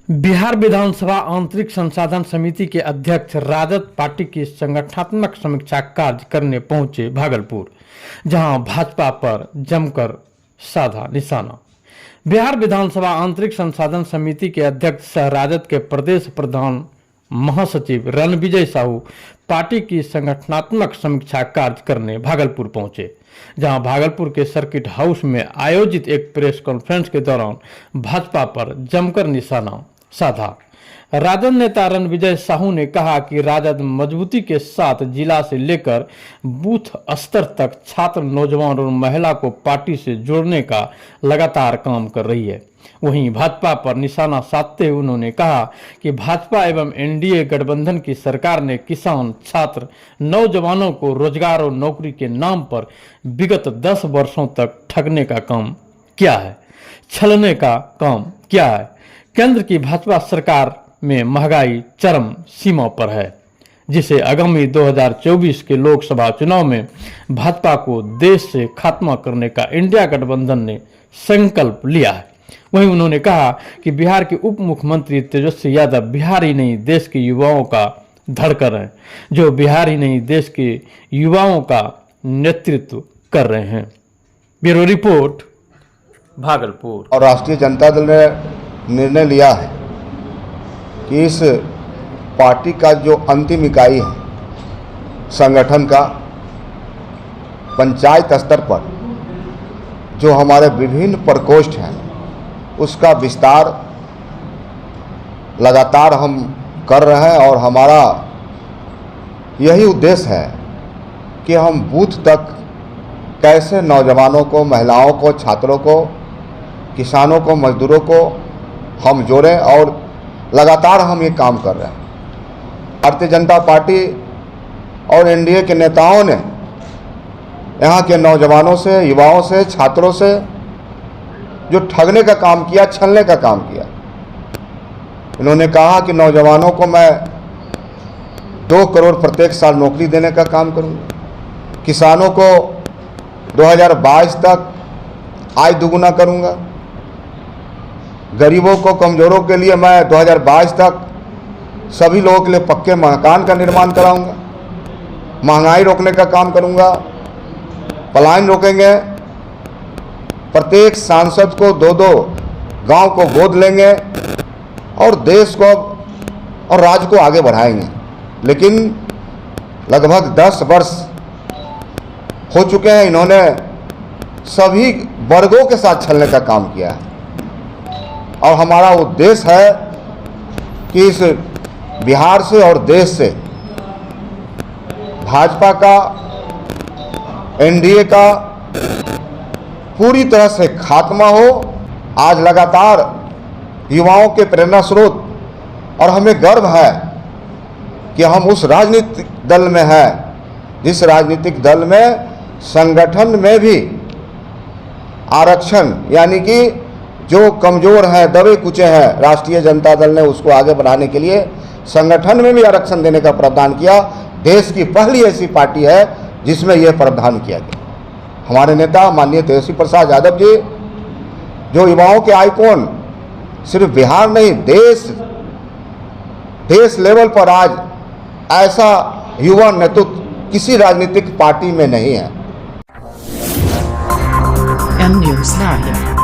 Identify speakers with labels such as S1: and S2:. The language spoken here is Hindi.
S1: बिहार विधानसभा आंतरिक संसाधन समिति के अध्यक्ष राजद पार्टी की संगठनात्मक समीक्षा कार्य करने पहुंचे भागलपुर, जहां भाजपा पर जमकर साधा निशाना। बिहार विधानसभा आंतरिक संसाधन समिति के अध्यक्ष सह राजद के प्रदेश प्रधान महासचिव रणविजय साहू पार्टी की संगठनात्मक समीक्षा कार्य करने भागलपुर पहुंचे, जहां भागलपुर के सर्किट हाउस में आयोजित एक प्रेस कॉन्फ्रेंस के दौरान भाजपा पर जमकर निशाना साधा। राजद नेता रणविजय साहू ने कहा कि राजद मजबूती के साथ जिला से लेकर बूथ स्तर तक छात्र, नौजवान और महिला को पार्टी से जोड़ने का लगातार काम कर रही है। वहीं भाजपा पर निशाना साधते हुए उन्होंने कहा कि भाजपा एवं एनडीए गठबंधन की सरकार ने किसान, छात्र, नौजवानों को रोजगार और नौकरी के नाम पर विगत 10 वर्षों तक ठगने का काम किया है, छलने का काम किया है। केंद्र की भाजपा सरकार में महंगाई चरम सीमा पर है, जिसे आगामी 2024 के लोकसभा चुनाव में भाजपा को देश से खात्मा करने का इंडिया गठबंधन ने संकल्प लिया है। वहीं उन्होंने कहा कि बिहार के उप मुख्यमंत्री तेजस्वी यादव बिहार ही नहीं देश के युवाओं का धड़कन है, जो बिहार ही नहीं देश के युवाओं का नेतृत्व कर रहे हैं। Bureau report, Bhagalpur.
S2: और राष्ट्रीय जनता दल ने निर्णय लिया है कि इस पार्टी का जो अंतिम इकाई है संगठन का, पंचायत स्तर पर जो हमारे विभिन्न प्रकोष्ठ हैं उसका विस्तार लगातार हम कर रहे हैं। और हमारा यही उद्देश्य है कि हम बूथ तक कैसे नौजवानों को, महिलाओं को, छात्रों को, किसानों को, मजदूरों को हम जोड़ें। और लगातार हम ये काम कर रहे हैं। भारतीय जनता पार्टी और एनडीए के नेताओं ने यहाँ के नौजवानों से, युवाओं से, छात्रों से जो ठगने का काम किया, छलने का काम किया। इन्होंने कहा कि नौजवानों को मैं 2 करोड़ प्रत्येक साल नौकरी देने का काम करूँगा, किसानों को 2022 तक आय दुगुना करूँगा, गरीबों को, कमज़ोरों के लिए मैं 2022 तक सभी लोगों के लिए पक्के मकान का निर्माण कराऊंगा, महंगाई रोकने का काम करूंगा, पलायन रोकेंगे, प्रत्येक सांसद को 2-2 गांव को गोद लेंगे और देश को और राज्य को आगे बढ़ाएंगे। लेकिन लगभग 10 वर्ष हो चुके हैं, इन्होंने सभी वर्गों के साथ छलने का काम किया है। और हमारा उद्देश्य है कि इस बिहार से और देश से भाजपा का, एनडीए का पूरी तरह से खात्मा हो। आज लगातार युवाओं के प्रेरणा स्रोत, और हमें गर्व है कि हम उस राजनीतिक दल में हैं जिस राजनीतिक दल में संगठन में भी आरक्षण, यानी कि जो कमज़ोर है, दबे कुचे हैं, राष्ट्रीय जनता दल ने उसको आगे बढ़ाने के लिए संगठन में भी आरक्षण देने का प्रावधान किया। देश की पहली ऐसी पार्टी है जिसमें यह प्रावधान किया गया। हमारे नेता माननीय तेजस्वी प्रसाद यादव जी, जो युवाओं के आइकॉन, सिर्फ बिहार नहीं देश लेवल पर आज ऐसा युवा नेतृत्व किसी राजनीतिक पार्टी में नहीं है।
S3: M News Live।